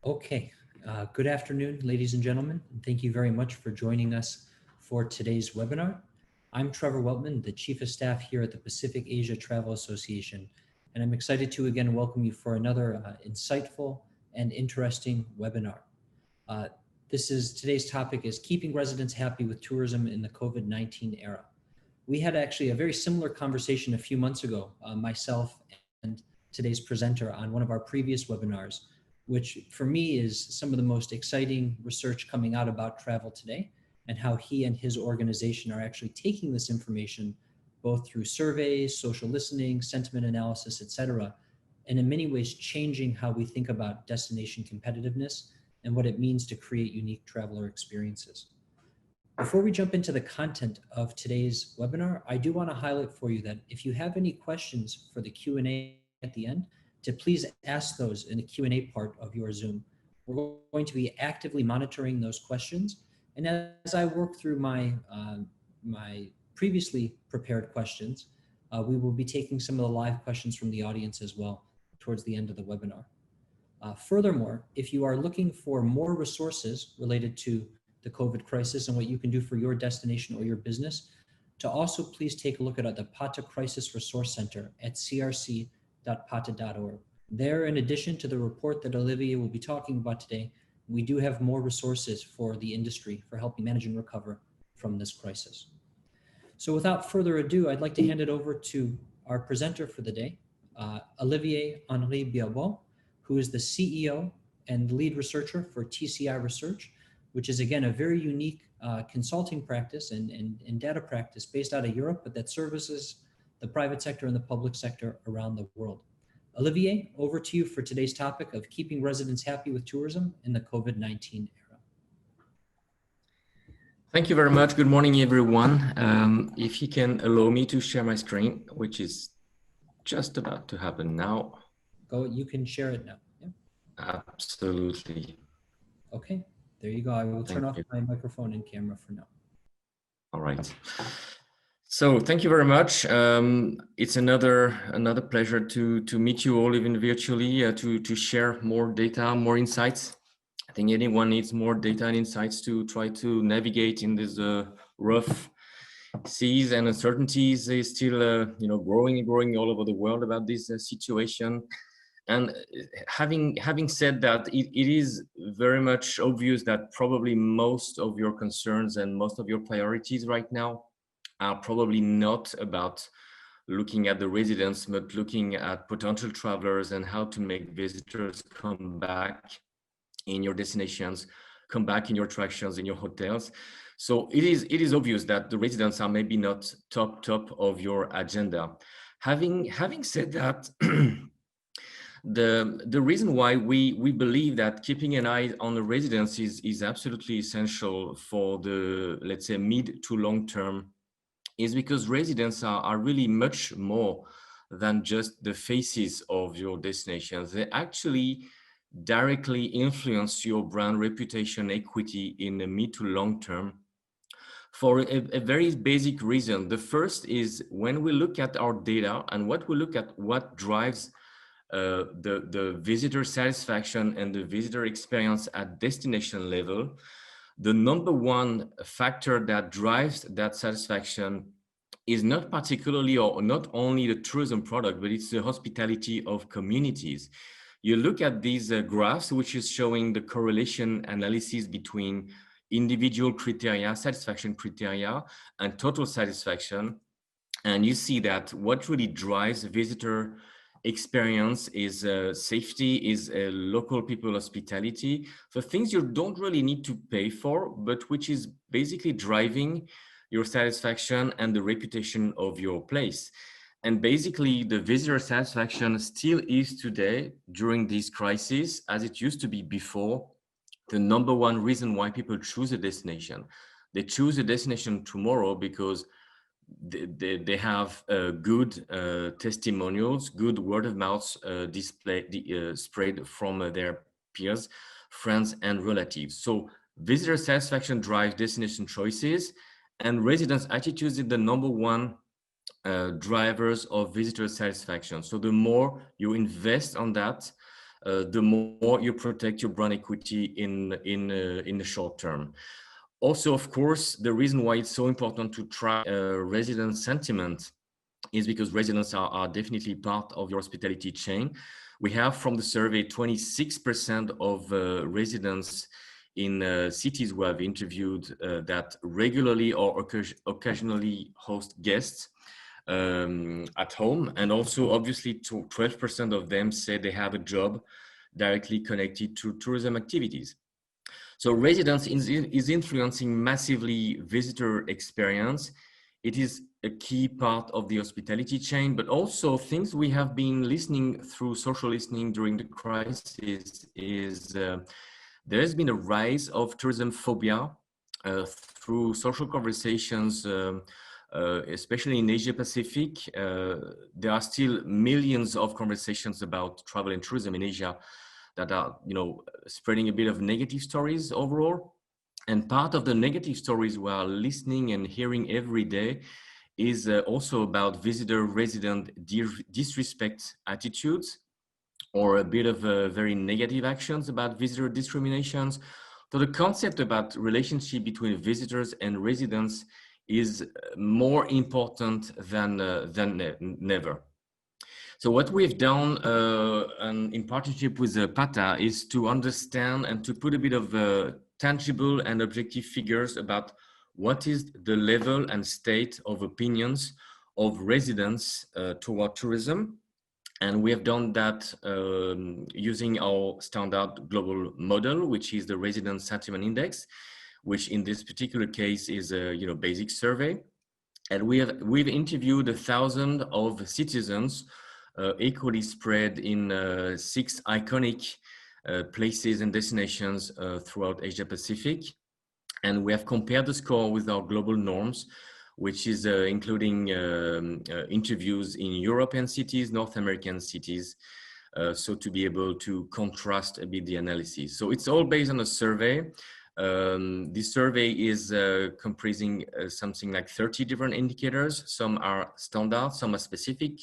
Okay, good afternoon, ladies and gentlemen. And thank you very much for joining us for today's webinar. I'm Trevor Weltman, the Chief of Staff here at the Pacific Asia Travel Association, and I'm excited to again welcome you for another insightful and interesting webinar. Today's topic is keeping residents happy with tourism in the COVID-19 era. We had actually a very similar conversation a few months ago, myself and today's presenter on one of our previous webinars, which for me is some of the most exciting research coming out about travel today and how he and his organization are actually taking this information both through surveys, social listening, sentiment analysis, etc., and in many ways changing how we think about destination competitiveness and what it means to create unique traveler experiences. Before we jump into the content of today's webinar, I do want to highlight for you that if you have any questions for the Q&A at the end, to please ask those in the Q&A part of your Zoom. We're going to be actively monitoring those questions. And as I work through my previously prepared questions, we will be taking some of the live questions from the audience as well towards the end of the webinar. Furthermore, if you are looking for more resources related to the COVID crisis and what you can do for your destination or your business, to also please take a look at the PATA Crisis Resource Center at crc.pata.org. There, in addition to the report that Olivier will be talking about today, we do have more resources for the industry for helping manage and recover from this crisis. So without further ado, I'd like to hand it over to our presenter for the day, Olivier Henri Biaubon, who is the CEO and lead researcher for TCI Research, which is again a very unique consulting practice and data practice based out of Europe, but that services the private sector and the public sector around the world. Olivier, over to you for today's topic of keeping residents happy with tourism in the COVID-19 era. Thank you very much. Good morning, everyone. If you can allow me to share my screen, which is just about to happen now. You can share it now. Yeah. Absolutely. Okay, there you go. I will turn off my microphone and camera for now. All right. So thank you very much. It's another pleasure to meet you all, even virtually, to share more data, more insights. I think anyone needs more data and insights to try to navigate in this rough seas, and uncertainties is still growing all over the world about this situation. And having said that, it is very much obvious that probably most of your concerns and most of your priorities right now are probably not about looking at the residents, but looking at potential travelers and how to make visitors come back in your destinations, come back in your attractions, in your hotels. So it is obvious that the residents are maybe not top of your agenda. Having said that, the reason why we believe that keeping an eye on the residents is absolutely essential for the, let's say, mid to long term is because residents are really much more than just the faces of your destinations. They actually directly influence your brand reputation equity in the mid to long term for a very basic reason. The first is when we look at our data and what drives the visitor satisfaction and the visitor experience at destination level, the number one factor that drives that satisfaction is not particularly or not only the tourism product, but it's the hospitality of communities. You look at these graphs, which is showing the correlation analysis between individual criteria, satisfaction criteria, and total satisfaction. And you see that what really drives visitor experience is safety, is local people hospitality, for things you don't really need to pay for, but which is basically driving your satisfaction and the reputation of your place. And basically the visitor satisfaction still is today, during this crisis, as it used to be before, the number one reason why people choose a destination. They choose a destination tomorrow because they have good testimonials, good word of mouth spread from their peers, friends, and relatives. So visitor satisfaction drives destination choices, and residents' attitudes is the number one drivers of visitor satisfaction. So the more you invest on that, the more you protect your brand equity in the short term. Also, of course, the reason why it's so important to track resident sentiment is because residents are definitely part of your hospitality chain. We have from the survey 26% of residents in cities we have interviewed that regularly or occasionally host guests at home. And also obviously 12% of them say they have a job directly connected to tourism activities. So residence is influencing massively visitor experience. It is a key part of the hospitality chain, but also things we have been listening through social listening during the crisis is there has been a rise of tourism phobia through social conversations, especially in Asia Pacific. There are still millions of conversations about travel and tourism in Asia that are, spreading a bit of negative stories overall. And part of the negative stories we are listening and hearing every day is also about visitor-resident disrespect attitudes, or a bit of very negative actions about visitor discriminations. So the concept about relationship between visitors and residents is more important than never. So what we've done and in partnership with PATA is to understand and to put a bit of tangible and objective figures about what is the level and state of opinions of residents toward tourism. And we have done that using our standard global model, which is the Resident Sentiment Index, which in this particular case is a basic survey. And we've interviewed 1,000 of citizens equally spread in 6 iconic places and destinations throughout Asia Pacific. And we have compared the score with our global norms, which is including interviews in European cities, North American cities, so to be able to contrast a bit the analysis. So it's all based on a survey. This survey is comprising something like 30 different indicators. Some are standard, some are specific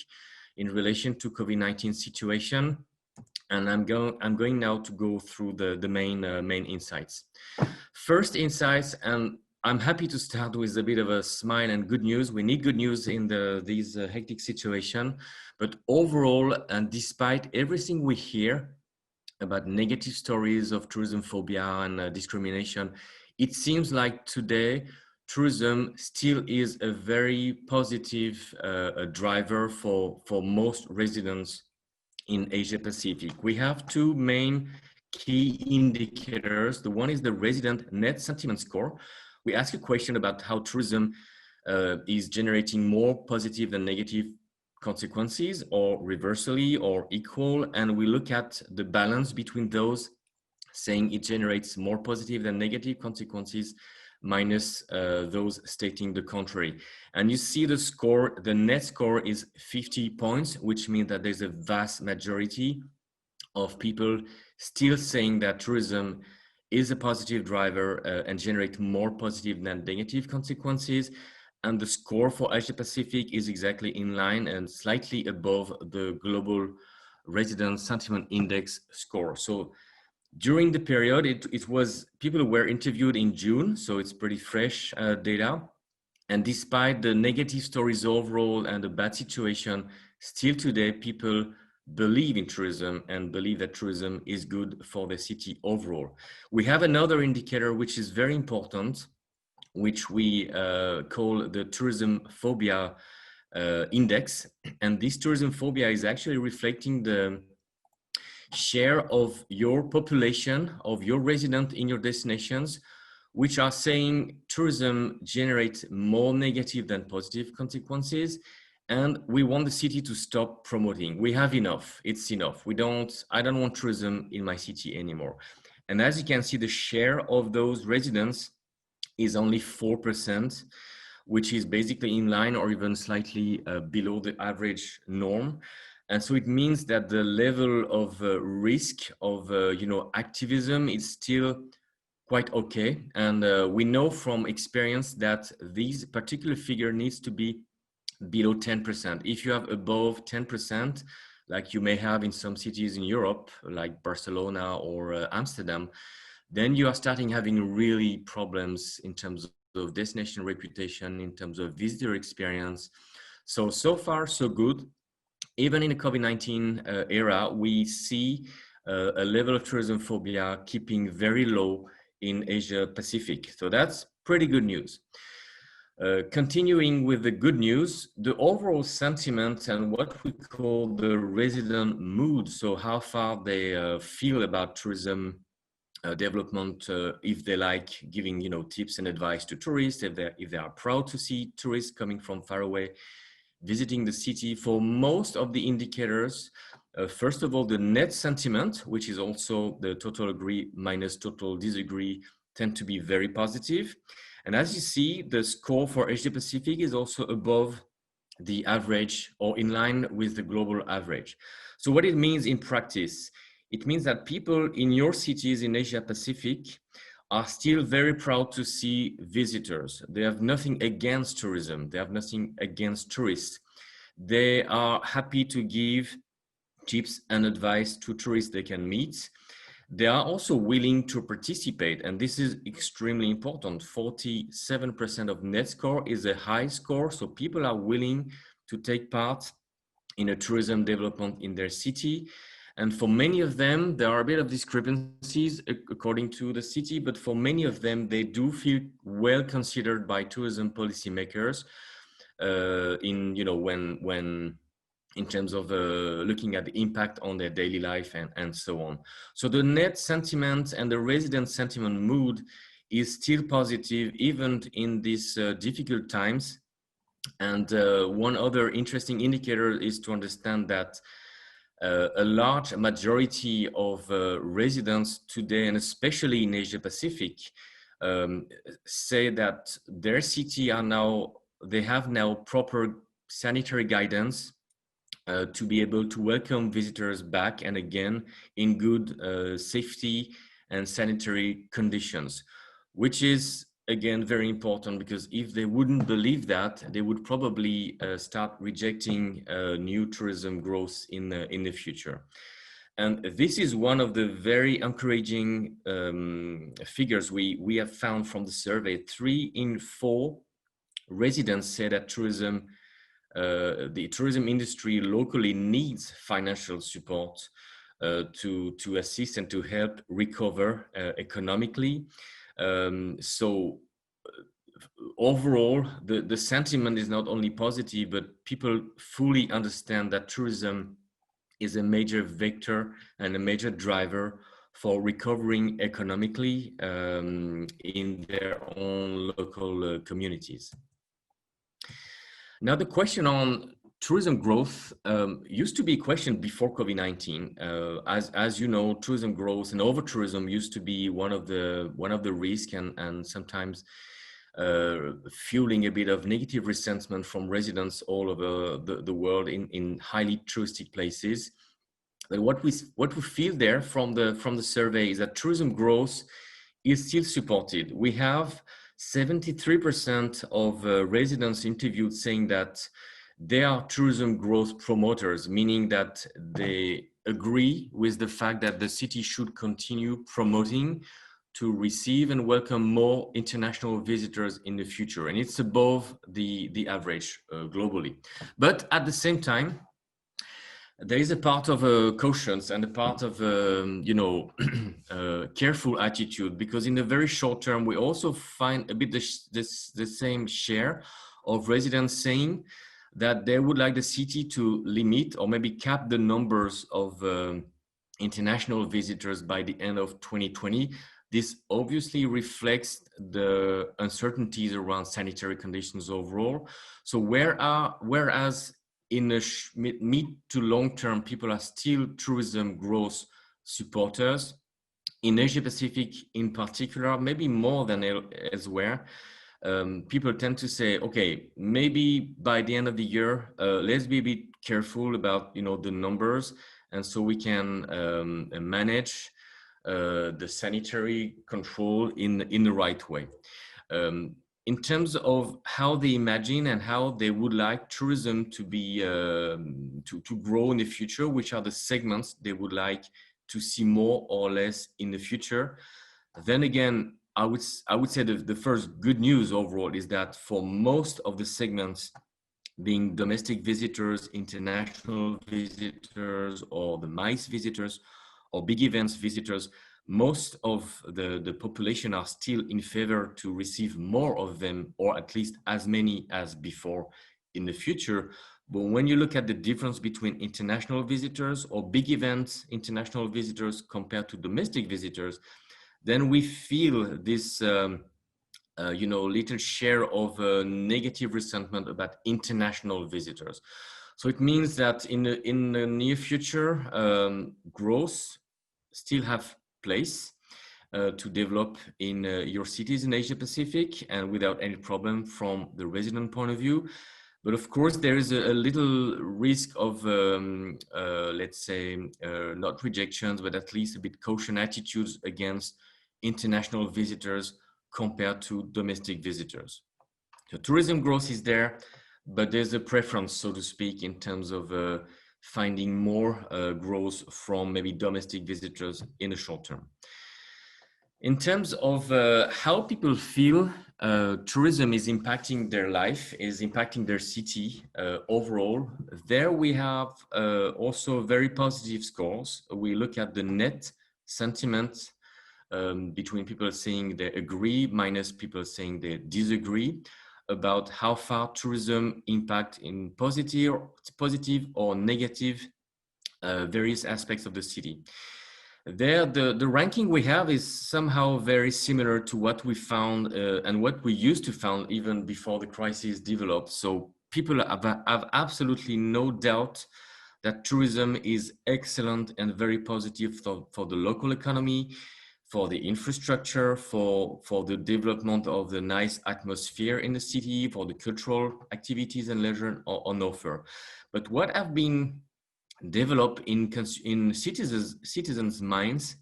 in relation to COVID-19 situation. And I'm going now to go through the main insights. First insights, and I'm happy to start with a bit of a smile and good news. We need good news in these hectic situation, but overall, and despite everything we hear about negative stories of tourism phobia and discrimination, it seems like today tourism still is a very positive driver for most residents in Asia Pacific. We have 2 main key indicators. The one is the resident net sentiment score. We ask a question about how tourism is generating more positive than negative consequences, or reversely, or equal. And we look at the balance between those, saying it generates more positive than negative consequences, minus those stating the contrary. And you see the score, the net score is 50 points, which means that there's a vast majority of people still saying that tourism is a positive driver and generate more positive than negative consequences. And the score for Asia Pacific is exactly in line and slightly above the global resident sentiment index score. So during the period, it was people who were interviewed in June, so it's pretty fresh data. And despite the negative stories overall and the bad situation, still today people believe in tourism and believe that tourism is good for the city overall. We have another indicator which is very important, which we call the tourism-phobia index. And this tourism-phobia is actually reflecting the share of your population, of your resident in your destinations, which are saying tourism generates more negative than positive consequences. And we want the city to stop promoting. We have enough, it's enough. I don't want tourism in my city anymore. And as you can see, the share of those residents is only 4%, which is basically in line or even slightly below the average norm. And so it means that the level of risk of activism is still quite okay. And we know from experience that this particular figure needs to be below 10%. If you have above 10%, like you may have in some cities in Europe, like Barcelona or Amsterdam, then you are starting having really problems in terms of destination reputation, in terms of visitor experience. So far, so good. Even in the COVID-19 era, we see a level of tourism phobia keeping very low in Asia Pacific. So that's pretty good news. Continuing with the good news, the overall sentiment and what we call the resident mood, so how far they feel about tourism development, if they like giving tips and advice to tourists, if they are proud to see tourists coming from far away visiting the city. For most of the indicators, first of all, the net sentiment, which is also the total agree minus total disagree, tend to be very positive. And as you see, the score for Asia Pacific is also above the average or in line with the global average. So what it means in practice, it means that people in your cities in Asia Pacific are still very proud to see visitors. They have nothing against tourism. They have nothing against tourists. They are happy to give tips and advice to tourists they can meet. They are also willing to participate, and this is extremely important. 47% of net score is a high score, so people are willing to take part in a tourism development in their city. And for many of them, there are a bit of discrepancies according to the city, but for many of them, they do feel well considered by tourism policymakers when in terms of looking at the impact on their daily life and so on. So the net sentiment and the resident sentiment mood is still positive, even in these difficult times. And one other interesting indicator is to understand that a large majority of residents today, and especially in Asia Pacific, say that their city they have now proper sanitary guidance to be able to welcome visitors back and again in good safety and sanitary conditions, which is again very important, because if they wouldn't believe that, they would probably start rejecting new tourism growth in the future. And this is one of the very encouraging figures we have found from the survey. 3 in 4 residents say that the tourism industry locally needs financial support to assist and to help recover economically. So overall, the sentiment is not only positive, but people fully understand that tourism is a major vector and a major driver for recovering economically in their own local communities. Now, the question on tourism growth used to be a question before COVID-19. As you know, tourism growth and over-tourism used to be one of the risks and sometimes fueling a bit of negative resentment from residents all over the world in highly touristic places. But what we feel there from the survey is that tourism growth is still supported. We have 73% of residents interviewed saying that they are tourism growth promoters, meaning that they agree with the fact that the city should continue promoting to receive and welcome more international visitors in the future. And it's above the average globally. But at the same time, there is a part of caution and a part of careful attitude, because in the very short term we also find a bit the same share of residents saying that they would like the city to limit or maybe cap the numbers of international visitors by the end of 2020. This obviously reflects the uncertainties around sanitary conditions overall. So whereas in the mid to long term, people are still tourism growth supporters. In Asia Pacific in particular, maybe more than elsewhere, people tend to say, okay, maybe by the end of the year, let's be a bit careful about the numbers, and so we can manage the sanitary control in the right way. in terms of how they imagine and how they would like tourism to be to grow in the future, which are the segments they would like to see more or less in the future. Then again, I would say the first good news overall is that for most of the segments, being domestic visitors, international visitors, or the MICE visitors, or big events visitors, most of the population are still in favor to receive more of them, or at least as many as before in the future. But when you look at the difference between international visitors or big events international visitors compared to domestic visitors, then we feel this little share of negative resentment about international visitors. So it means that in the near future, growth still have place to develop in your cities in Asia Pacific, and without any problem from the resident point of view. But of course, there is a little risk of, let's say, not rejections, but at least a bit caution attitudes against international visitors compared to domestic visitors. So tourism growth is there, but there's a preference, so to speak, in terms of finding more growth from maybe domestic visitors in the short term. In terms of how people feel tourism is impacting their life, is impacting their city overall, there we have also very positive scores. We look at the net sentiment between people saying they agree minus people saying they disagree about how far tourism impact in positive or negative various aspects of the city. There, the ranking we have is somehow very similar to what we found and what we used to found even before the crisis developed. So people have absolutely no doubt that tourism is excellent and very positive for the local economy, for the infrastructure, for the development of the nice atmosphere in the city, for the cultural activities and leisure on offer. But what have been developed in citizens' minds,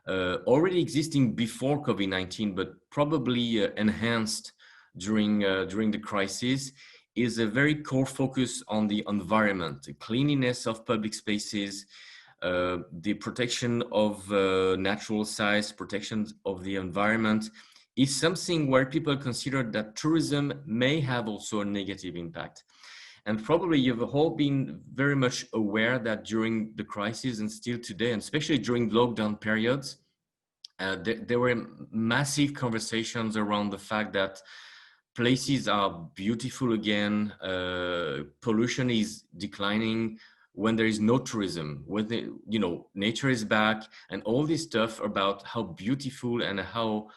already existing before COVID-19, but probably enhanced during the crisis, is a very core focus on the environment, the cleanliness of public spaces, the protection of natural sites, protection of the environment, is something where people consider that tourism may have also a negative impact. And probably you've all been very much aware that during the crisis and still today, and especially during lockdown periods, there were massive conversations around the fact that places are beautiful again, pollution is declining when there is no tourism, when nature is back, and all this stuff about how beautiful and how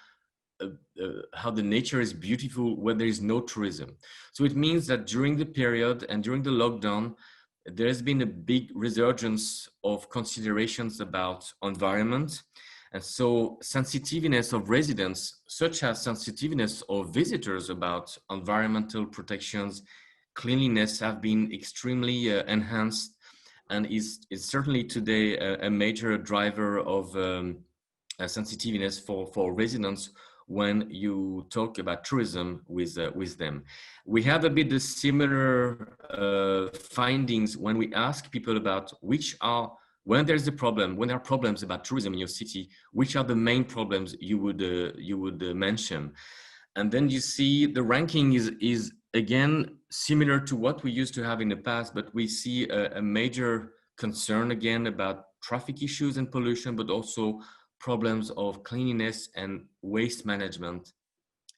the nature is beautiful when there is no tourism. So it means that during the period and during the lockdown, there has been a big resurgence of considerations about environment. And so sensitiveness of residents, such as sensitiveness of visitors about environmental protections, cleanliness, have been extremely enhanced, and is certainly today a major driver of sensitiveness for residents when you talk about tourism with them. We have a bit of similar findings when we ask people about when there's a problem, when there are problems about tourism in your city, which are the main problems you would mention. And then you see the ranking is again similar to what we used to have in the past, but we see a major concern again about traffic issues and pollution, but also problems of cleanliness and waste management,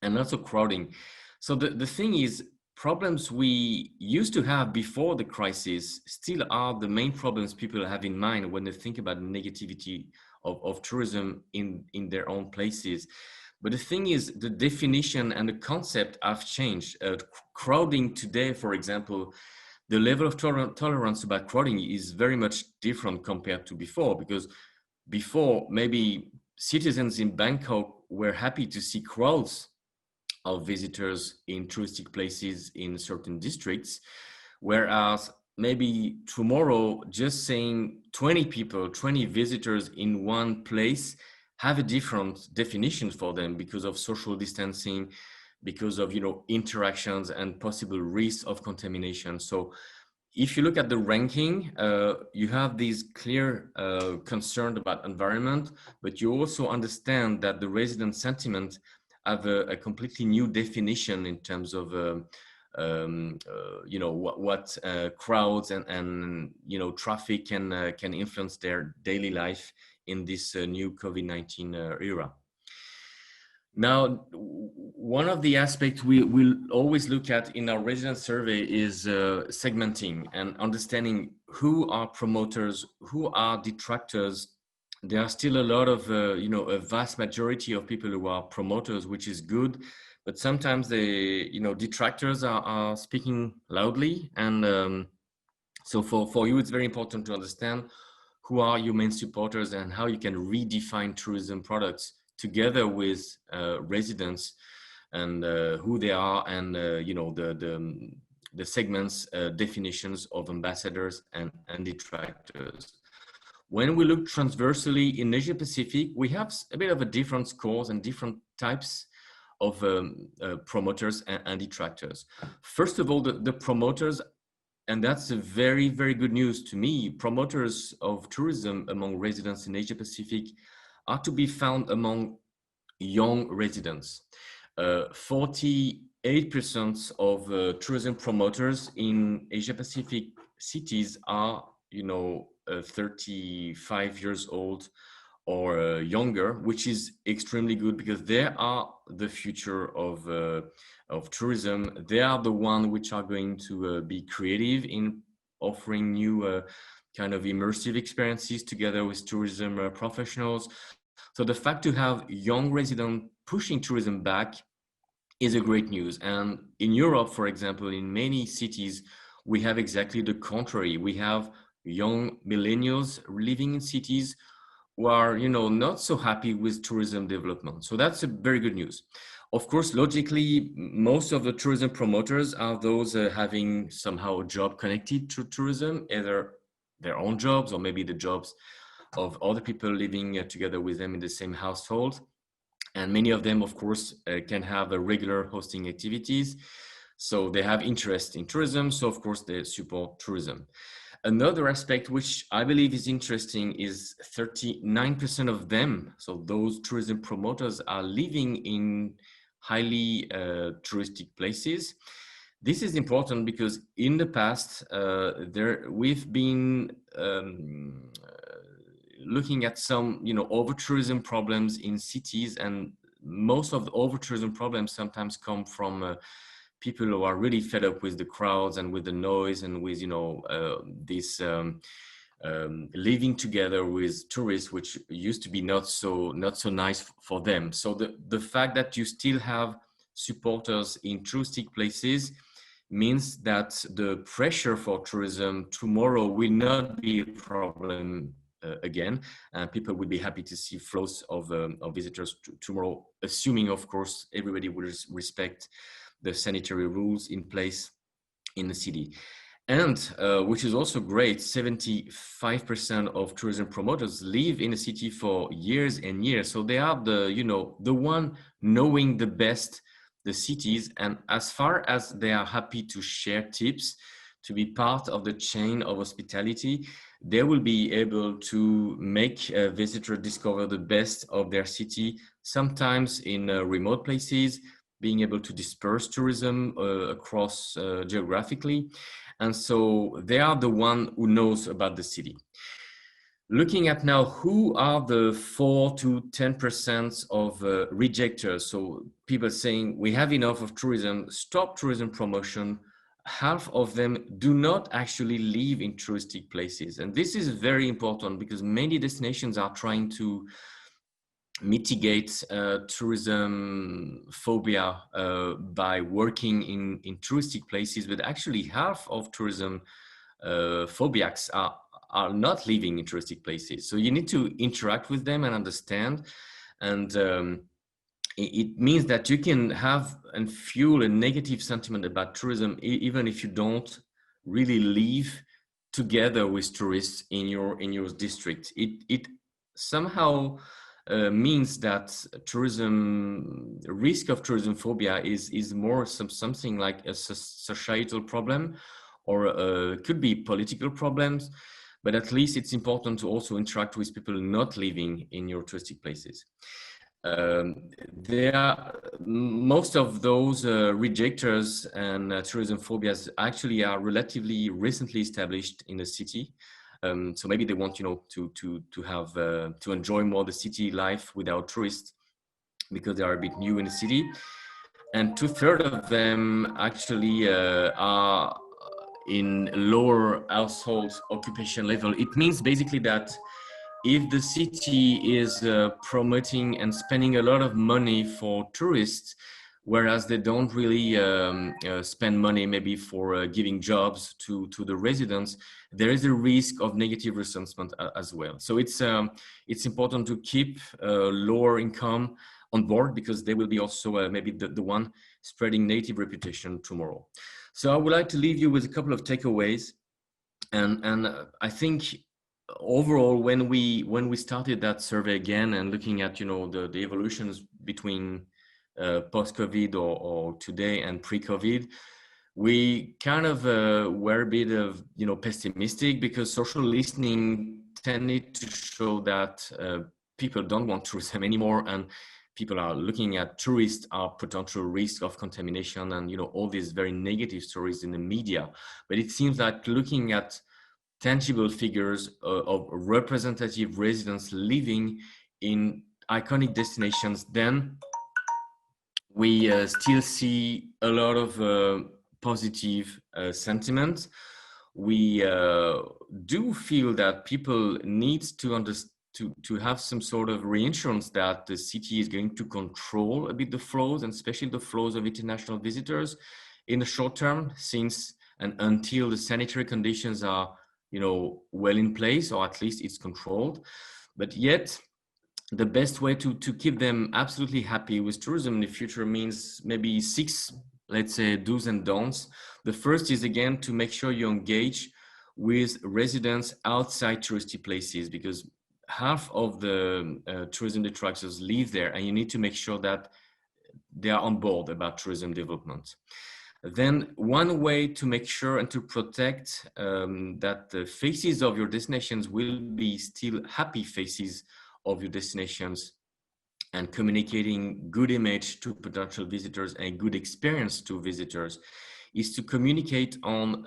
and also crowding. So the thing is, problems we used to have before the crisis still are the main problems people have in mind when they think about negativity of tourism in their own places. But the thing is, the definition and the concept have changed. Crowding today, for example, the level of tolerance about crowding is very much different compared to before, because before, maybe citizens in Bangkok were happy to see crowds of visitors in touristic places in certain districts, whereas maybe tomorrow, just saying 20 people, 20 visitors in one place have a different definition for them because of social distancing, because of, you know, interactions and possible risks of contamination. So if you look at the ranking, you have these clear concerns about environment, but you also understand that the resident sentiment have a completely new definition in terms of you know, what crowds and you know, traffic can influence their daily life in this new COVID-19 era. Now, one of the aspects we will always look at in our resident survey is segmenting and understanding who are promoters, who are detractors. There are still a lot of, you know, a vast majority of people who are promoters, which is good, but sometimes the, you know, detractors are speaking loudly. And so for you, it's very important to understand who are your main supporters and how you can redefine tourism products together with residents, and who they are, and you know, the segments definitions of ambassadors and detractors. When we look transversally in Asia Pacific, we have a bit of a different scores and different types of promoters and detractors. First of all, the promoters, and that's a very, very good news to me. Promoters of tourism among residents in Asia Pacific are to be found among young residents. 48% of tourism promoters in Asia Pacific cities are, you know, 35 years old or younger, which is extremely good because they are the future of tourism. They are the ones which are going to be creative in offering new kind of immersive experiences together with tourism professionals. So the fact to have young residents pushing tourism back is a great news. And in Europe, for example, in many cities, we have exactly the contrary. We have young millennials living in cities who are, you know, not so happy with tourism development. So that's a very good news. Of course, logically, most of the tourism promoters are those having somehow a job connected to tourism, either their own jobs or maybe the jobs of other people living together with them in the same household. And many of them, of course, can have regular hosting activities. So they have interest in tourism. So of course, they support tourism. Another aspect which I believe is interesting is 39% of them, so those tourism promoters, are living in highly touristic places. This is important because in the past, we've been looking at some, you know, over-tourism problems in cities, and most of the over-tourism problems sometimes come from people who are really fed up with the crowds and with the noise and with, you know, this living together with tourists, which used to be not so nice for them. So the fact that you still have supporters in touristic places means that the pressure for tourism tomorrow will not be a problem again, and people would be happy to see flows of visitors tomorrow, assuming, of course, everybody will respect the sanitary rules in place in the city. And which is also great, 75% of tourism promoters live in a city for years and years. So they are the, you know, the one knowing the best the cities, and as far as they are happy to share tips, to be part of the chain of hospitality, they will be able to make a visitor discover the best of their city, sometimes in remote places, being able to disperse tourism across geographically. And so they are the one who knows about the city. Looking at now, who are the 4 to 10% of rejectors? So people saying we have enough of tourism, stop tourism promotion. Half of them do not actually live in touristic places. And this is very important because many destinations are trying to mitigate tourism phobia by working in touristic places, but actually half of tourism phobiacs are not living in touristic places. So you need to interact with them and understand. And it means that you can have and fuel a negative sentiment about tourism, even if you don't really live together with tourists in your district. It somehow means that risk of tourism phobia is more something like a societal problem, or could be political problems, but at least it's important to also interact with people not living in your touristic places. Most of those rejectors and tourism phobias actually are relatively recently established in the city. So maybe they want, to have to enjoy more the city life without tourists because they are a bit new in the city. And 2/3 of them actually are in lower household occupation level. It means basically that if the city is promoting and spending a lot of money for tourists, whereas they don't really spend money maybe for giving jobs to the residents, there is a risk of negative resentment as well. So it's important to keep lower income on board, because they will be also maybe the one spreading negative reputation tomorrow. So I would like to leave you with a couple of takeaways. And I think overall, when we started that survey again and looking at the evolutions between post-COVID or today and pre-COVID, we kind of were a bit of pessimistic, because social listening tended to show that people don't want tourism anymore, and people are looking at tourists are potential risk of contamination, and all these very negative stories in the media. But it seems like looking at tangible figures of representative residents living in iconic destinations, then we still see a lot of positive sentiment. We do feel that people need to have some sort of reinsurance that the city is going to control a bit the flows, and especially the flows of international visitors in the short term, since and until the sanitary conditions are well in place, or at least it's controlled. But yet the best way to keep them absolutely happy with tourism in the future means maybe 6, let's say, do's and don'ts. The first is, again, to make sure you engage with residents outside touristy places, because half of the tourism detractors live there, and you need to make sure that they are on board about tourism development. Then one way to make sure and to protect that the faces of your destinations will be still happy faces of your destinations, and communicating good image to potential visitors and good experience to visitors, is to communicate on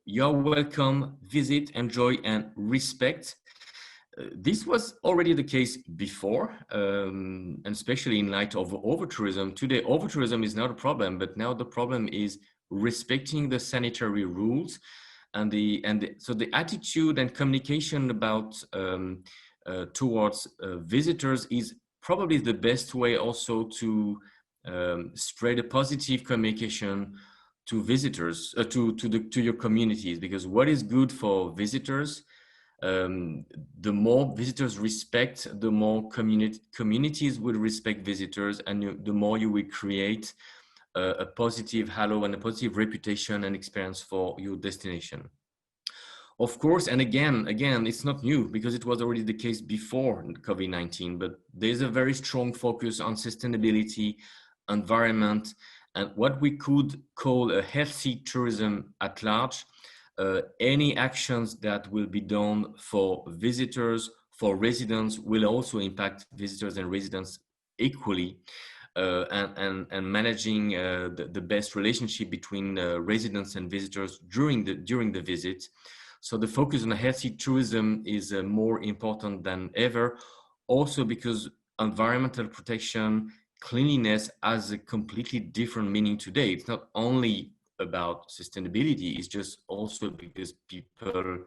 you're welcome, visit, enjoy, and respect. This was already the case before, and especially in light of over-tourism. Today, over-tourism is not a problem, but now the problem is respecting the sanitary rules, so the attitude and communication about towards visitors is probably the best way also to spread a positive communication to visitors, to your communities, because what is good for visitors, the more visitors respect, the more communities will respect visitors, and the more you will create a positive halo and a positive reputation and experience for your destination. Of course, and again, it's not new, because it was already the case before COVID-19, but there's a very strong focus on sustainability, environment, and what we could call a healthy tourism at large. Any actions that will be done for visitors, for residents, will also impact visitors and residents equally, and managing the best relationship between residents and visitors during the visit. So the focus on healthy tourism is more important than ever, also because environmental protection, cleanliness has a completely different meaning today. It's not only about sustainability, it's just also because people,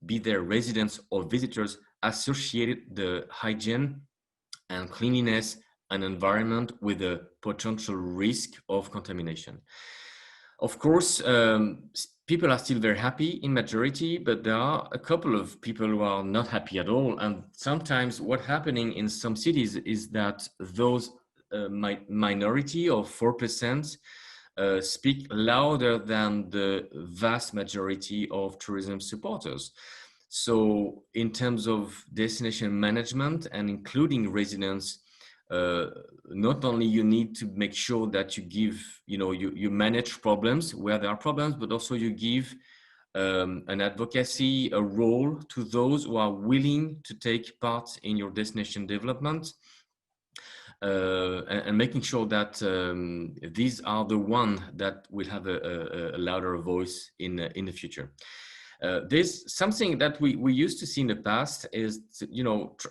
be they residents or visitors, associated the hygiene and cleanliness and environment with a potential risk of contamination. Of course, people are still very happy in majority, but there are a couple of people who are not happy at all. And sometimes what's happening in some cities is that those minority of 4% speak louder than the vast majority of tourism supporters. So in terms of destination management and including residents, not only you need to make sure that you give, you manage problems where there are problems, but also you give an advocacy, a role to those who are willing to take part in your destination development, and making sure that these are the ones that will have a louder voice in the future. There's something that we used to see in the past is,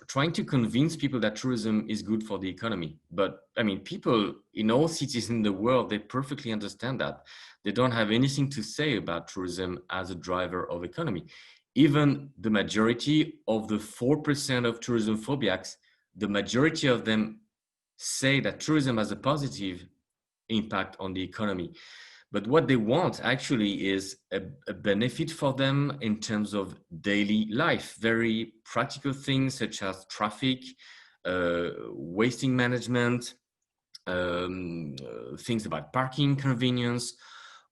trying to convince people that tourism is good for the economy. But I mean, people in all cities in the world, they perfectly understand that. They don't have anything to say about tourism as a driver of economy. Even the majority of the 4% of tourism phobiacs, the majority of them say that tourism has a positive impact on the economy. But what they want actually is a benefit for them in terms of daily life, very practical things such as traffic, wasting management, things about parking convenience,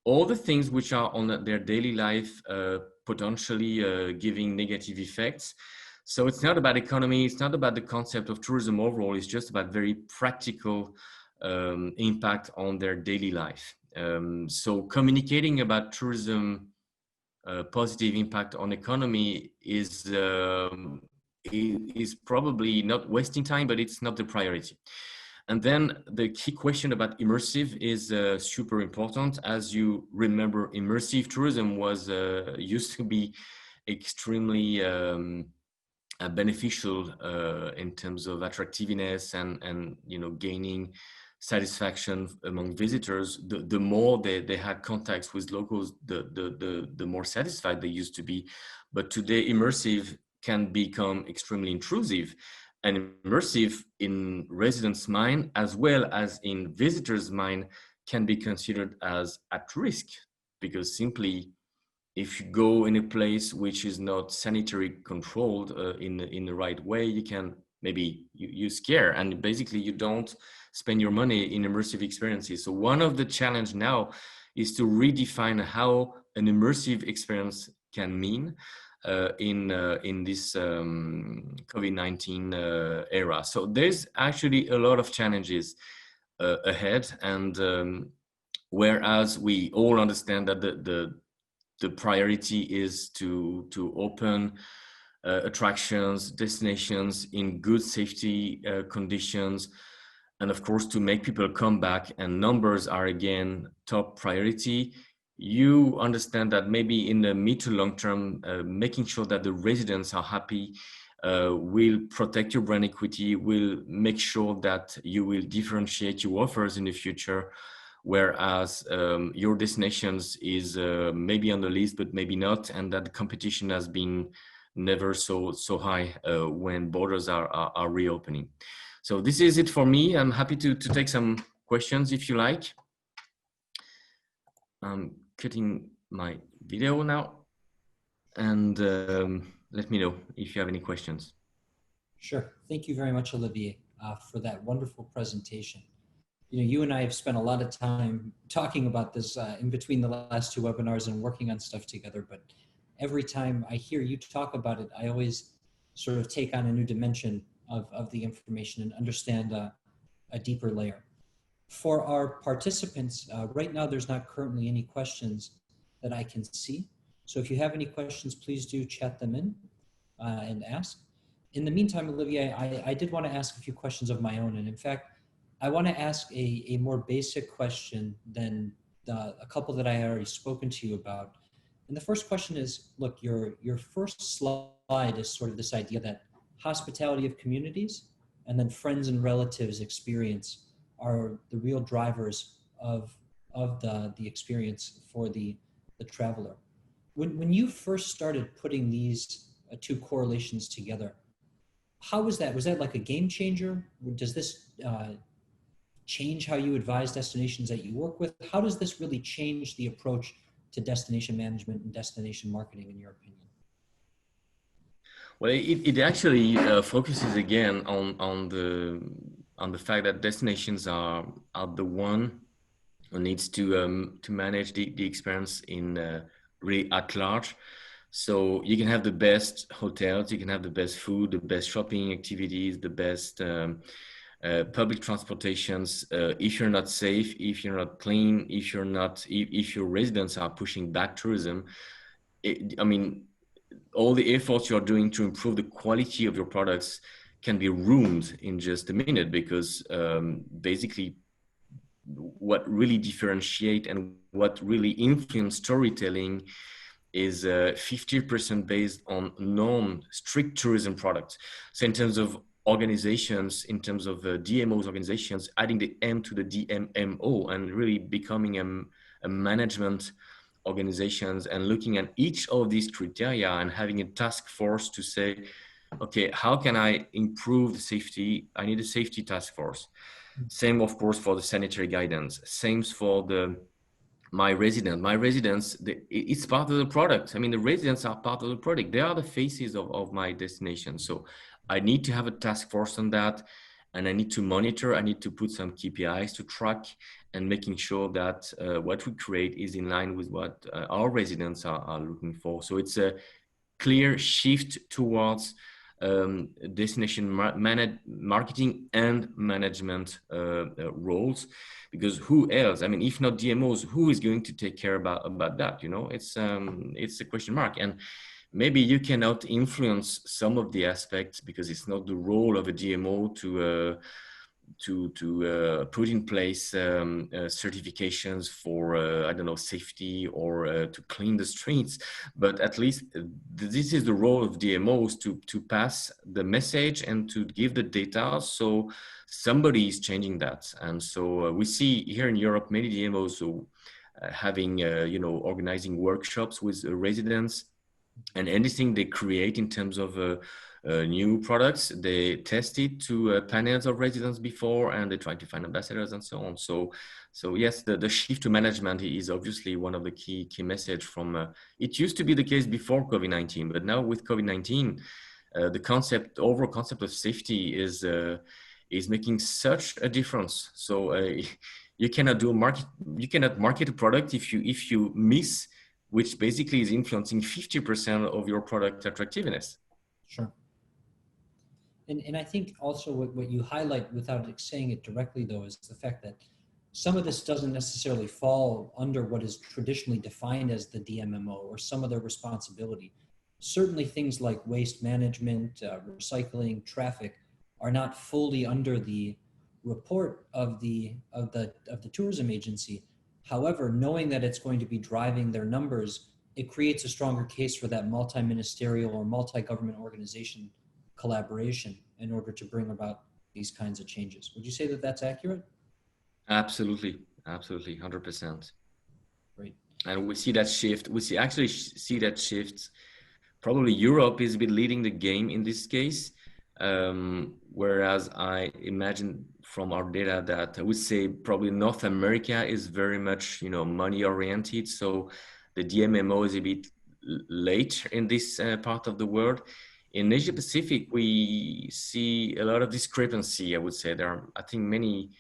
all the things which are on their daily life, potentially giving negative effects. So it's not about economy, it's not about the concept of tourism overall, it's just about very practical impact on their daily life. So communicating about tourism positive impact on economy is probably not wasting time, but it's not the priority. And then the key question about immersive is super important. As you remember, immersive tourism was used to be extremely beneficial in terms of attractiveness and gaining satisfaction among visitors. The more they had contacts with locals, the more satisfied they used to be. But today, immersive can become extremely intrusive. And immersive in residents' mind as well as in visitors' mind can be considered as at risk, because simply if you go in a place which is not sanitary controlled in the right way, you can maybe you scare, and basically you don't spend your money in immersive experiences. So one of the challenge now is to redefine how an immersive experience can mean in this COVID-19 era. So there's actually a lot of challenges ahead, and whereas we all understand that the priority is to open attractions, destinations in good safety conditions, and of course to make people come back, and numbers are again top priority. You understand that maybe in the mid to long term, making sure that the residents are happy will protect your brand equity, will make sure that you will differentiate your offers in the future, whereas your destinations is maybe on the list, but maybe not, and that the competition has been never so high when borders are reopening. So this is it for me. I'm happy to take some questions if you like. I'm cutting my video now, and let me know if you have any questions. Sure. Thank you very much, Olivier, for that wonderful presentation. You and I have spent a lot of time talking about this in between the last two webinars and working on stuff together, but every time I hear you talk about it, I always sort of take on a new dimension of the information and understand a deeper layer. For our participants, right now there's not currently any questions that I can see. So if you have any questions, please do chat them in and ask. In the meantime, Olivier, I did want to ask a few questions of my own. And in fact, I want to ask a more basic question than a couple that I had already spoken to you about. And the first question is, look, your first slide is sort of this idea that hospitality of communities and then friends and relatives experience are the real drivers of the experience for the traveler. When you first started putting these two correlations together, how was that? Was that like a game changer? Does this change how you advise destinations that you work with? How does this really change the approach to destination management and destination marketing, in your opinion? Well, it actually focuses again on the fact that destinations are the one who needs to manage the experience in really at large. So you can have the best hotels, you can have the best food, the best shopping activities, the best public transportations. If you're not safe, if you're not clean, if your residents are pushing back tourism, I mean, all the efforts you're doing to improve the quality of your products can be ruined in just a minute, because basically what really differentiate and what really influence storytelling is 50% based on non-strict tourism products. So in terms of organizations, in terms of DMOs organizations, adding the M to the DMMO and really becoming a management organizations and looking at each of these criteria and having a task force to say, okay, how can I improve the safety? I need a safety task force. Same, of course, for the sanitary guidance. Same for my residents, it's part of the product. I mean, the residents are part of the product. They are the faces of my destination. So I need to have a task force on that, and I need to monitor. I need to put some KPIs to track and making sure that what we create is in line with what our residents are looking for. So it's a clear shift towards destination marketing and management roles, because who else? I mean, if not DMOs, who is going to take care about that? You know, it's a question mark. And maybe you cannot influence some of the aspects because it's not the role of a DMO to put in place certifications for I don't know, safety or to clean the streets, but at least this is the role of DMOs to pass the message and to give the data. So somebody is changing that, and so we see here in Europe many DMOs who having you know, organizing workshops with residents, and anything they create in terms of new products, they test it to panels of residents before, and they try to find ambassadors and so on. So yes, the shift to management is obviously one of the key message from. It used to be the case before COVID-19, but now with COVID-19, the overall concept of safety is making such a difference. So you cannot market a product if you miss, which basically is influencing 50% of your product attractiveness. Sure. And I think also what you highlight, without saying it directly though, is the fact that some of this doesn't necessarily fall under what is traditionally defined as the DMMO or some of their responsibility. Certainly things like waste management, recycling, traffic are not fully under the report of the tourism agency. However, knowing that it's going to be driving their numbers, it creates a stronger case for that multi-ministerial or multi-government organization collaboration in order to bring about these kinds of changes. Would you say that that's accurate? Absolutely, 100%. Great. And we see that shift. Actually see that shift. Probably Europe is a bit leading the game in this case, whereas I imagine from our data that I would say probably North America is very much, you know, money oriented. So the DMMO is a bit late in this part of the world. In Asia Pacific, we see a lot of discrepancy. I would say there are, I think, many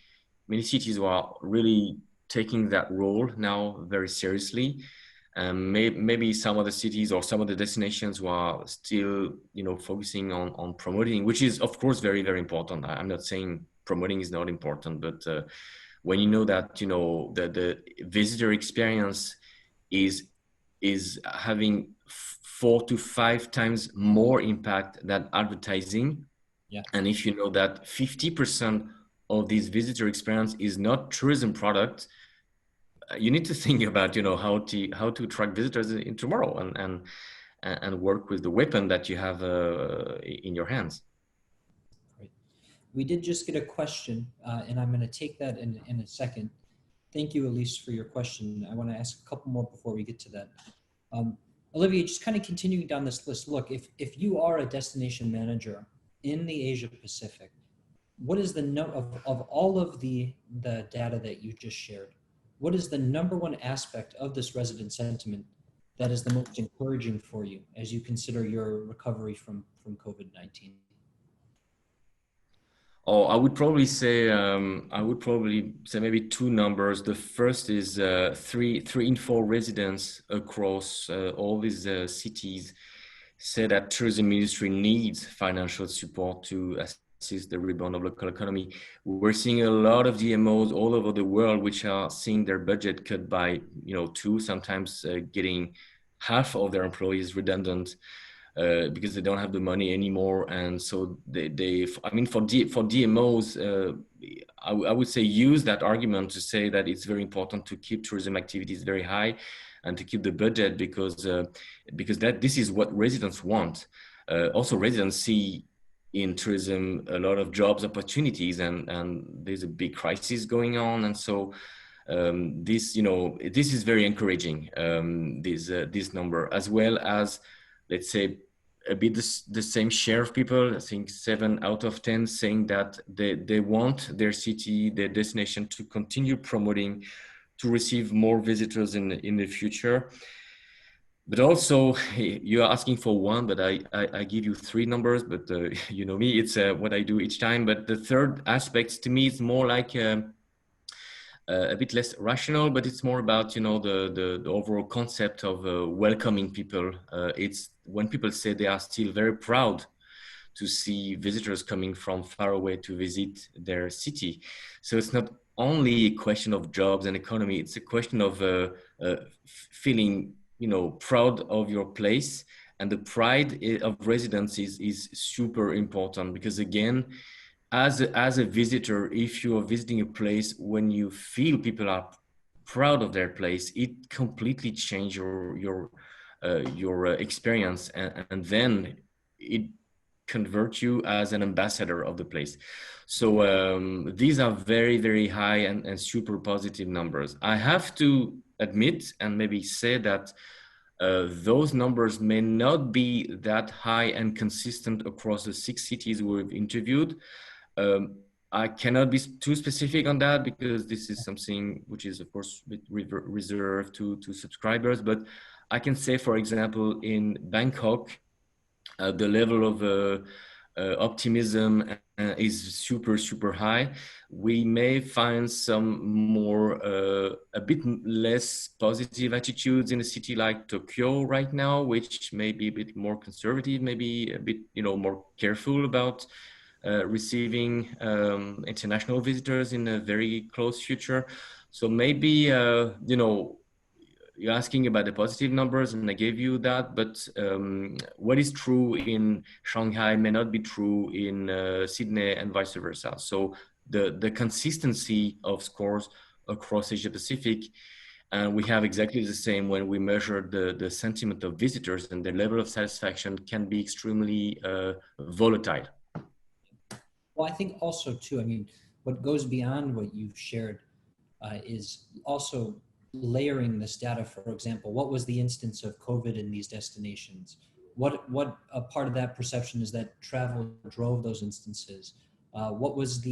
cities who are really taking that role now very seriously. Maybe some of the cities or some of the destinations who are still, you know, focusing on promoting, which is of course very, very important. I'm not saying promoting is not important, but when you know that, you know, the visitor experience is having 4 to 5 times more impact than advertising. Yeah. And if you know that 50% of this visitor experience is not tourism product, you need to think about, you know, how to attract visitors in tomorrow and work with the weapon that you have in your hands. Great. We did just get a question, and I'm going to take that in a second. Thank you, Elise, for your question. I want to ask a couple more before we get to that. Olivier, just kind of continuing down this list. Look, if you are a destination manager in the Asia Pacific, what is the of all of the data that you just shared? What is the number one aspect of this resident sentiment that is the most encouraging for you as you consider your recovery from COVID-19? Oh, I would probably say maybe two numbers. The first is three in four residents across all these cities say that tourism industry needs financial support to assist the rebound of local economy. We're seeing a lot of DMOs all over the world which are seeing their budget cut by two, sometimes getting half of their employees redundant. Because they don't have the money anymore, and so they I mean, for DMOs, I would say use that argument to say that it's very important to keep tourism activities very high, and to keep the budget because this is what residents want. Also, residents see in tourism a lot of jobs opportunities, and there's a big crisis going on, and so this is very encouraging. This number, as well as, let's say, a bit the same share of people, I think 7 out of 10, saying that they want their city, their destination, to continue promoting, to receive more visitors in the future. But also, you're asking for one, but I give you three numbers, but you know me, it's what I do each time. But the third aspect to me is more like a bit less rational, but it's more about the overall concept of welcoming people. It's when people say they are still very proud to see visitors coming from far away to visit their city. So it's not only a question of jobs and economy, it's a question of feeling proud of your place. And the pride of residents is super important, because again, as a visitor, if you are visiting a place, when you feel people are proud of their place, it completely changes your experience, and then it converts you as an ambassador of the place. So these are very, very high and super positive numbers. I have to admit and maybe say that those numbers may not be that high and consistent across the 6 cities we've interviewed. I cannot be too specific on that, because this is something which is, of course, reserved to subscribers. But I can say, for example, in Bangkok, the level of optimism is super, super high. We may find some more, a bit less positive attitudes in a city like Tokyo right now, which may be a bit more conservative, maybe a bit, more careful about receiving international visitors in a very close future. So maybe, you're asking about the positive numbers, and I gave you that, but what is true in Shanghai may not be true in Sydney, and vice versa. So the consistency of scores across Asia Pacific, and we have exactly the same when we measure the sentiment of visitors, and the level of satisfaction can be extremely volatile. Well, I think also too, I mean, what goes beyond what you've shared is also layering this data. For example, what was the instance of COVID in these destinations? What a part of that perception is that travel drove those instances? What was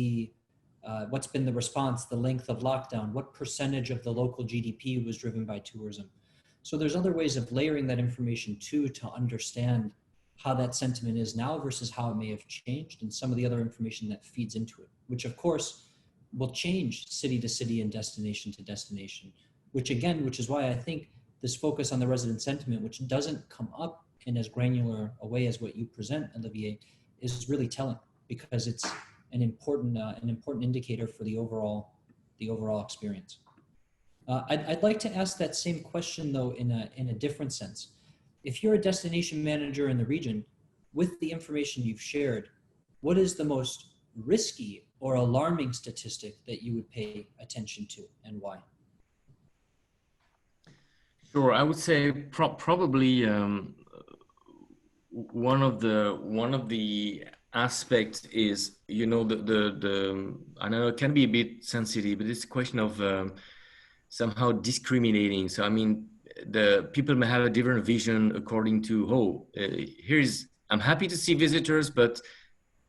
what's been the response, the length of lockdown? What percentage of the local GDP was driven by tourism? So there's other ways of layering that information too, to understand how that sentiment is now versus how it may have changed, and some of the other information that feeds into it, which of course will change city to city and destination to destination, which is why I think this focus on the resident sentiment, which doesn't come up in as granular a way as what you present, Olivier, is really telling, because it's an important indicator for the overall experience. I'd like to ask that same question though in a different sense. If you're a destination manager in the region, with the information you've shared, what is the most risky or alarming statistic that you would pay attention to, and why? Sure, I would say probably one of the aspects is, I know it can be a bit sensitive, but it's a question of somehow discriminating. So I mean, the people may have a different vision according to, I'm happy to see visitors, but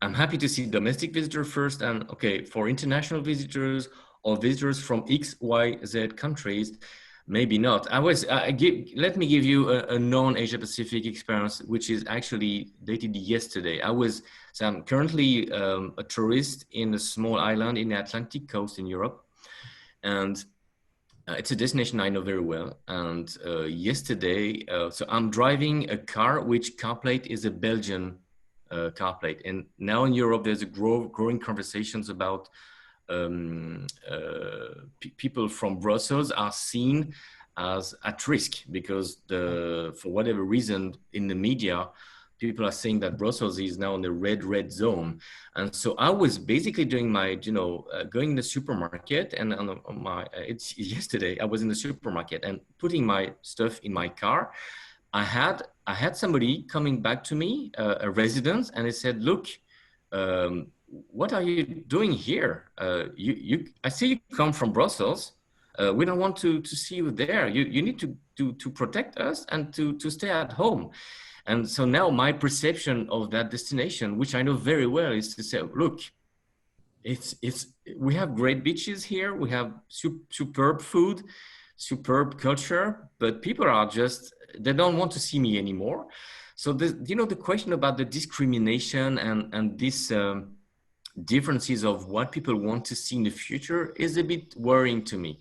I'm happy to see domestic visitors first, and okay, for international visitors or visitors from X, Y, Z countries, Maybe not. Let me give you a non-Asia Pacific experience, which is actually dated yesterday. So I'm currently a tourist in a small island in the Atlantic coast in Europe. And it's a destination I know very well. And yesterday, so I'm driving a car, which car plate is a Belgian car plate. And now in Europe, there's a growing conversations about people from Brussels are seen as at risk because for whatever reason in the media, people are saying that Brussels is now in the red zone. And so I was basically doing my, going in the supermarket and it's yesterday, I was in the supermarket and putting my stuff in my car. I had somebody coming back to me, a resident, and they said, look, what are you doing here? I see you come from Brussels. We don't want to see you there. You need to protect us and to stay at home. And so now my perception of that destination, which I know very well, is to say, look, we have great beaches here. We have superb food, superb culture, but people are they don't want to see me anymore. So the question about the discrimination and this differences of what people want to see in the future is a bit worrying to me.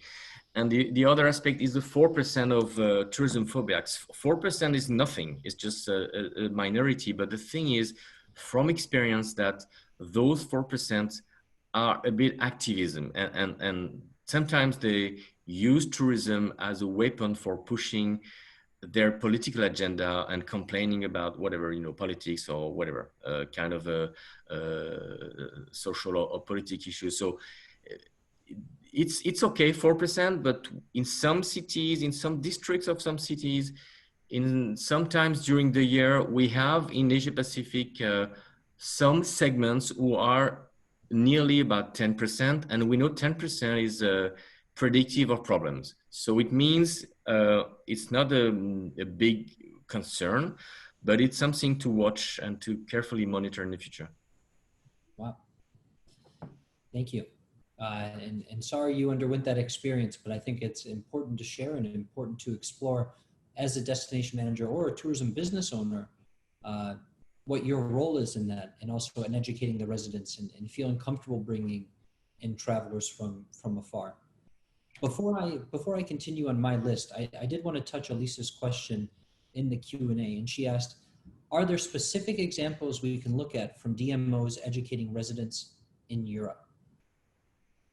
And the other aspect is the 4% of tourism phobia. 4% is nothing, it's just a minority. But the thing is, from experience, that those 4% are a bit activism. And sometimes they use tourism as a weapon for pushing their political agenda and complaining about whatever, politics or whatever kind of social or political issues. So it's okay, 4%, but in some cities, in some districts of some cities, sometimes during the year, we have in Asia Pacific some segments who are nearly about 10%, and we know 10% is predictive of problems. So it means it's not a big concern, but it's something to watch and to carefully monitor in the future. Wow. Thank you. And sorry you underwent that experience, but I think it's important to share and important to explore as a destination manager or a tourism business owner, what your role is in that, and also in educating the residents and feeling comfortable bringing in travelers from afar. Before I continue on my list, I did want to touch Elisa's question in the Q&A, and she asked, are there specific examples we can look at from DMOs educating residents in Europe?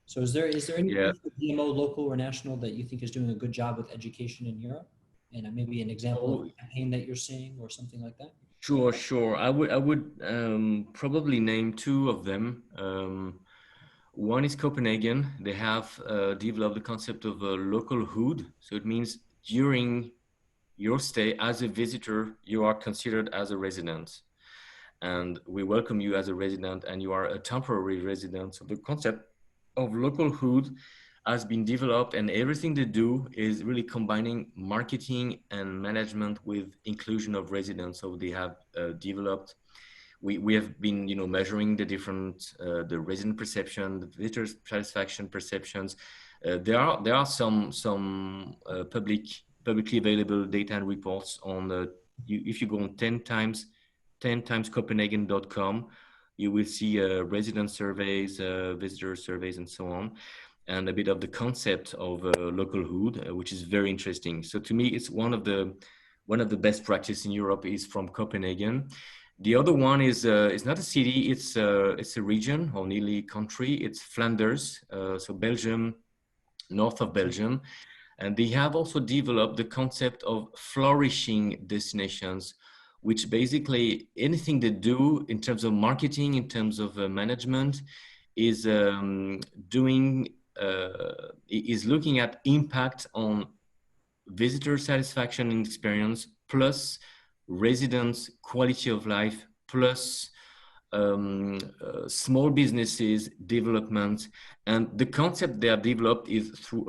So is there any DMO, local or national, that you think is doing a good job with education in Europe? And maybe an example of a campaign that you're seeing or something like that? Sure. I would probably name two of them. One is Copenhagen. They have developed the concept of a local hood. So it means during your stay as a visitor, you are considered as a resident. And we welcome you as a resident, and you are a temporary resident. So the concept of local hood has been developed, and everything they do is really combining marketing and management with inclusion of residents. So they have developed, we have been, measuring the different, the resident perception, the visitor satisfaction perceptions. There are some publicly available data and reports on if you go on 10timescopenhagen.com, you will see resident surveys, visitor surveys, and so on, and a bit of the concept of local hood, which is very interesting. So to me, it's one of the best practice in Europe is from Copenhagen. The other one is not a city, it's a region or nearly country. It's Flanders, so Belgium, north of Belgium. And they have also developed the concept of flourishing destinations, which basically anything they do in terms of marketing, in terms of management, is looking at impact on visitor satisfaction and experience, plus residents' quality of life, plus small businesses development. And the concept they have developed is through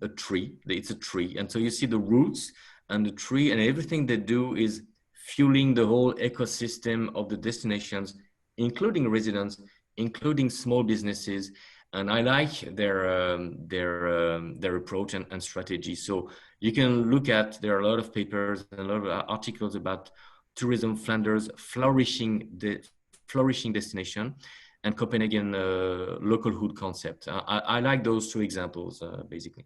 a tree. It's a tree, and so you see the roots and the tree, and everything they do is fueling the whole ecosystem of the destinations, including residents, including small businesses. And I like their approach and strategy. So you can look at, there are a lot of papers and a lot of articles about tourism Flanders, flourishing destination, and Copenhagen localhood concept. I like those two examples, basically.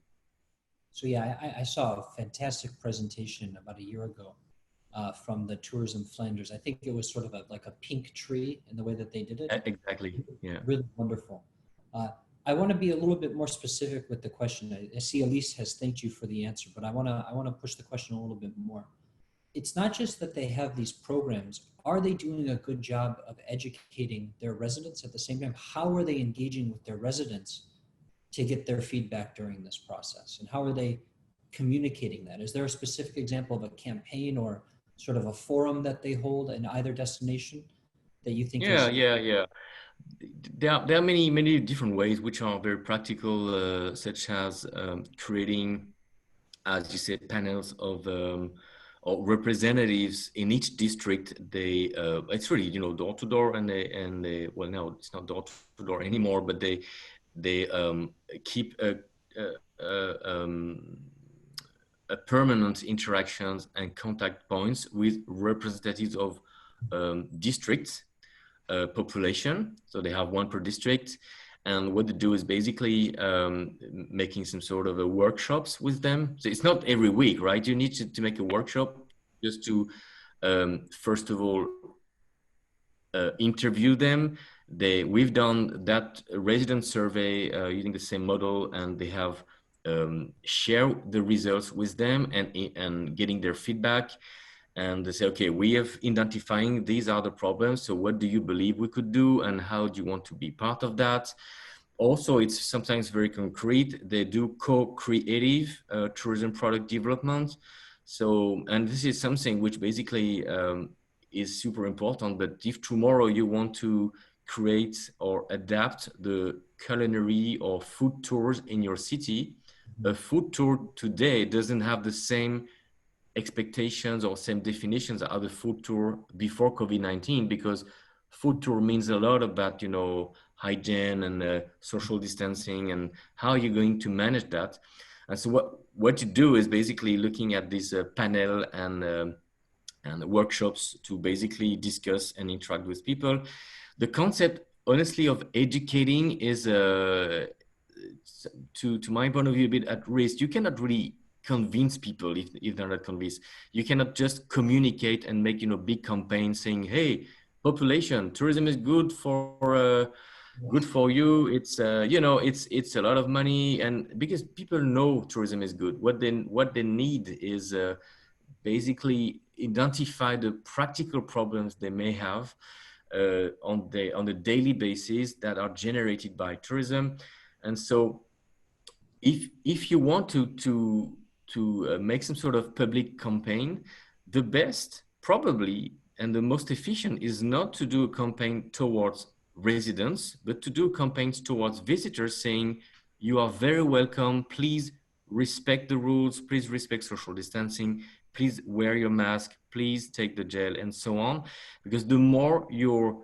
So yeah, I saw a fantastic presentation about a year ago from the Tourism Flanders. I think it was sort of like a pink tree in the way that they did it. Exactly, yeah. Really wonderful. I want to be a little bit more specific with the question. I see Elise has thanked you for the answer, but I want to push the question a little bit more. It's not just that they have these programs. Are they doing a good job of educating their residents at the same time? How are they engaging with their residents to get their feedback during this process? And how are they communicating that? Is there a specific example of a campaign or sort of a forum that they hold in either destination that you think Yeah, is... yeah. There are many different ways which are very practical, such as creating, as you said, panels of or representatives in each district. They it's really, you know, door to door, and they well, now it's not door to door anymore, but they keep a permanent interactions and contact points with representatives of districts. Population, so they have one per district, and what they do is basically making some sort of a workshops with them. So it's not every week, right? You need to make a workshop just to first of all interview them. We've done that resident survey using the same model, and they have share the results with them and getting their feedback. And they say, okay, we have identifying these are the problems. So what do you believe we could do, and how do you want to be part of that? Also, it's sometimes very concrete. They do co-creative tourism product development. So, and this is something which basically is super important. But if tomorrow you want to create or adapt the culinary or food tours in your city, a food tour today doesn't have the same expectations or same definitions as the food tour before COVID-19, because food tour means a lot about, you know, hygiene and social distancing, and how you're going to manage that. And so what you do is basically looking at this panel and workshops to basically discuss and interact with people. The concept, honestly, of educating is, to my point of view, a bit at risk. You cannot really convince people if they're not convinced. You cannot just communicate and make, you know, big campaigns saying, hey, population, tourism is good for you. It's you know, it's a lot of money, and because people know tourism is good. What they need is basically identify the practical problems they may have on the daily basis that are generated by tourism. And so if you want to make some sort of public campaign, the best probably and the most efficient is not to do a campaign towards residents, but to do campaigns towards visitors, saying you are very welcome, please respect the rules, please respect social distancing, please wear your mask, please take the gel, and so on. Because the more you're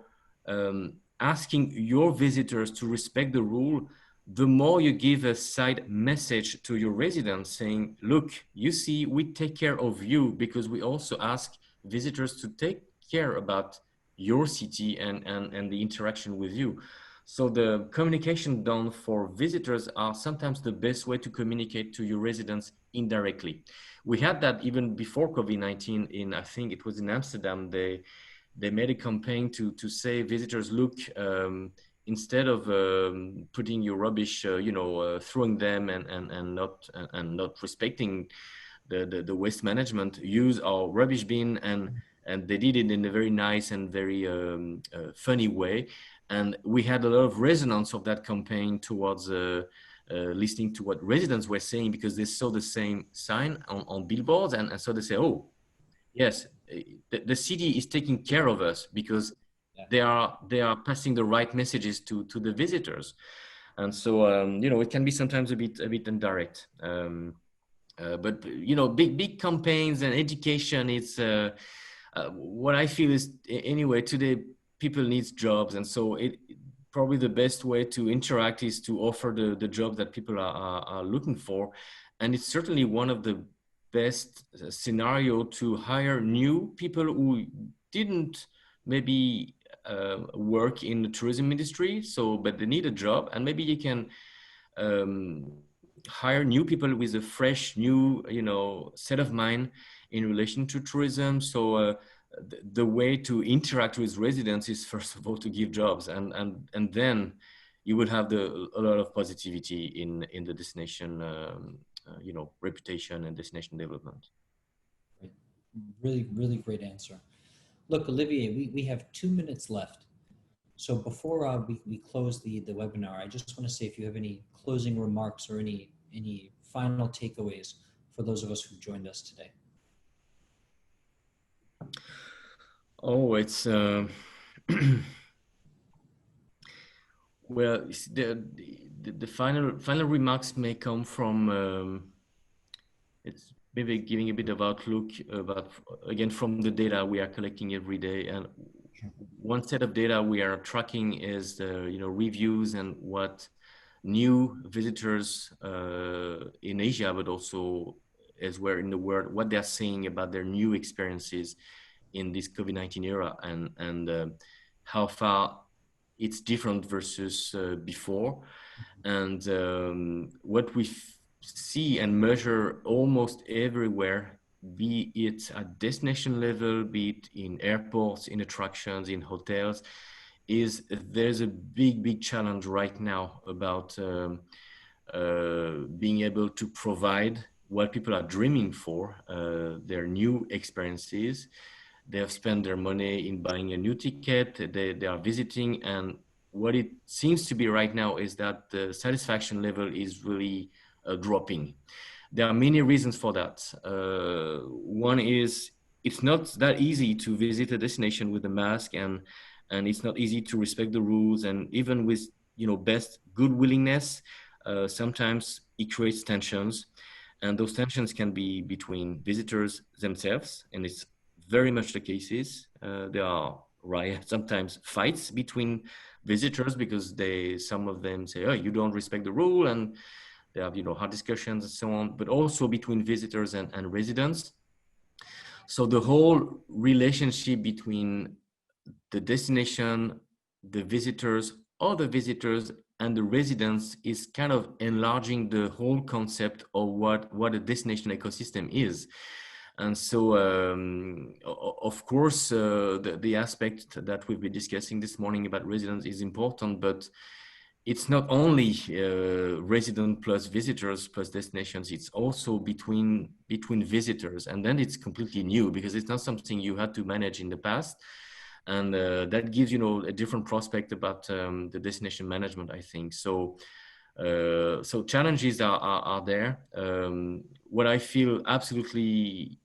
asking your visitors to respect the rule, the more you give a side message to your residents saying, look, you see, we take care of you because we also ask visitors to take care about your city and the interaction with you. So the communication done for visitors are sometimes the best way to communicate to your residents indirectly. We had that even before COVID-19 in, I think it was in Amsterdam, they made a campaign to say visitors, look, instead of putting your rubbish, throwing them and not respecting the waste management, use our rubbish bin, and they did it in a very nice and very funny way. And we had a lot of resonance of that campaign towards listening to what residents were saying, because they saw the same sign on billboards, and so they say, oh, yes, the city is taking care of us because they are passing the right messages to the visitors. And so it can be sometimes a bit indirect, but big campaigns and education, it's what I feel is, anyway, today people needs jobs, and so probably the best way to interact is to offer the job that people are looking for. And it's certainly one of the best scenario to hire new people who didn't maybe work in the tourism industry, but they need a job, and maybe you can hire new people with a fresh new set of mind in relation to tourism. So the way to interact with residents is first of all to give jobs, and then you will have a lot of positivity in the destination reputation and destination development. Right. Really, really great answer. Look, Olivier, we have 2 minutes left. So before we close the webinar, I just want to say if you have any closing remarks or any final takeaways for those of us who joined us today. Oh, it's well, the final remarks may come from it's maybe giving a bit of outlook about, again, from the data we are collecting every day. And one set of data we are tracking is the reviews and what new visitors in Asia, but also elsewhere in the world, what they're saying about their new experiences in this COVID-19 era, and how far it's different versus before. And what we see and measure almost everywhere, be it at destination level, be it in airports, in attractions, in hotels, is there's a big challenge right now about being able to provide what people are dreaming for, their new experiences. They have spent their money in buying a new ticket, they are visiting, and what it seems to be right now is that the satisfaction level is really dropping. There are many reasons for that. One is it's not that easy to visit a destination with a mask, and it's not easy to respect the rules, and even with best good willingness, sometimes it creates tensions, and those tensions can be between visitors themselves, and it's very much the cases. There are sometimes fights between visitors because some of them say, oh, you don't respect the rule, and they have hard discussions and so on, but also between visitors and residents. So the whole relationship between the destination, the visitors, or the visitors and the residents is kind of enlarging the whole concept of what a destination ecosystem is. And so, of course, the aspect that we've been discussing this morning about residents is important, but it's not only resident plus visitors plus destinations, it's also between visitors. And then it's completely new because it's not something you had to manage in the past. And that gives, a different prospect about the destination management, I think. So challenges are there. What I feel absolutely,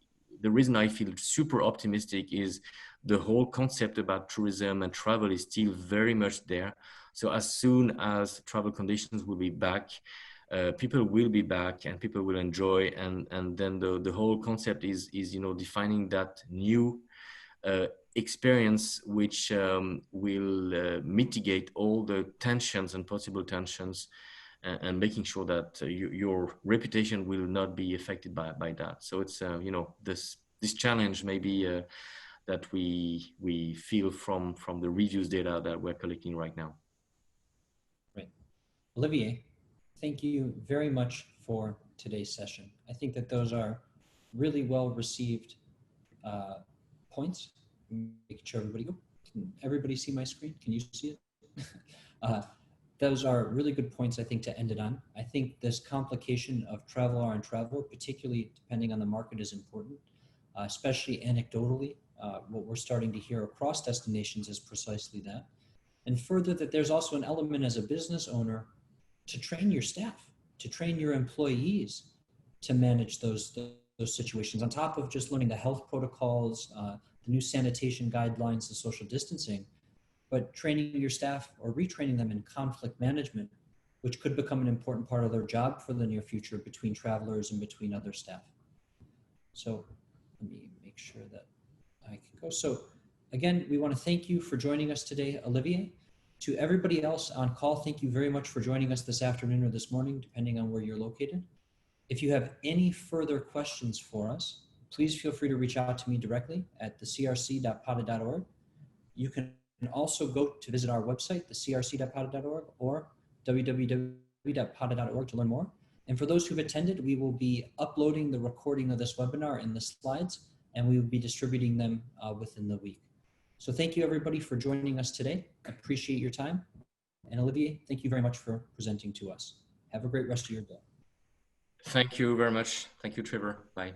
the reason I feel super optimistic is the whole concept about tourism and travel is still very much there. So as soon as travel conditions will be back, people will be back and people will enjoy. And then the whole concept is defining that new experience, which will mitigate all the tensions and possible tensions, and making sure that your reputation will not be affected by that. So it's this challenge maybe that we feel from the reviews data that we're collecting right now. Right. Olivier, thank you very much for today's session. I think that those are really well received points. Making sure can everybody see my screen? Can you see it? Those are really good points, I think, to end it on. I think this complication of traveler on traveler, particularly depending on the market, is important, especially anecdotally. What we're starting to hear across destinations is precisely that. And further, that there's also an element as a business owner to train your staff, to train your employees to manage those situations, on top of just learning the health protocols, the new sanitation guidelines, the social distancing, but training your staff or retraining them in conflict management, which could become an important part of their job for the near future between travelers and between other staff. So let me make sure that I can go. So again, we want to thank you for joining us today, Olivier. To everybody else on call, thank you very much for joining us this afternoon or this morning, depending on where you're located. If you have any further questions for us, please feel free to reach out to me directly at thecrc.pada.org. You can also go to visit our website, thecrc.pada.org or www.pada.org to learn more. And for those who've attended, we will be uploading the recording of this webinar and the slides, and we will be distributing them within the week. So thank you everybody for joining us today. Appreciate your time. And Olivier, thank you very much for presenting to us. Have a great rest of your day. Thank you very much. Thank you, Trevor. Bye.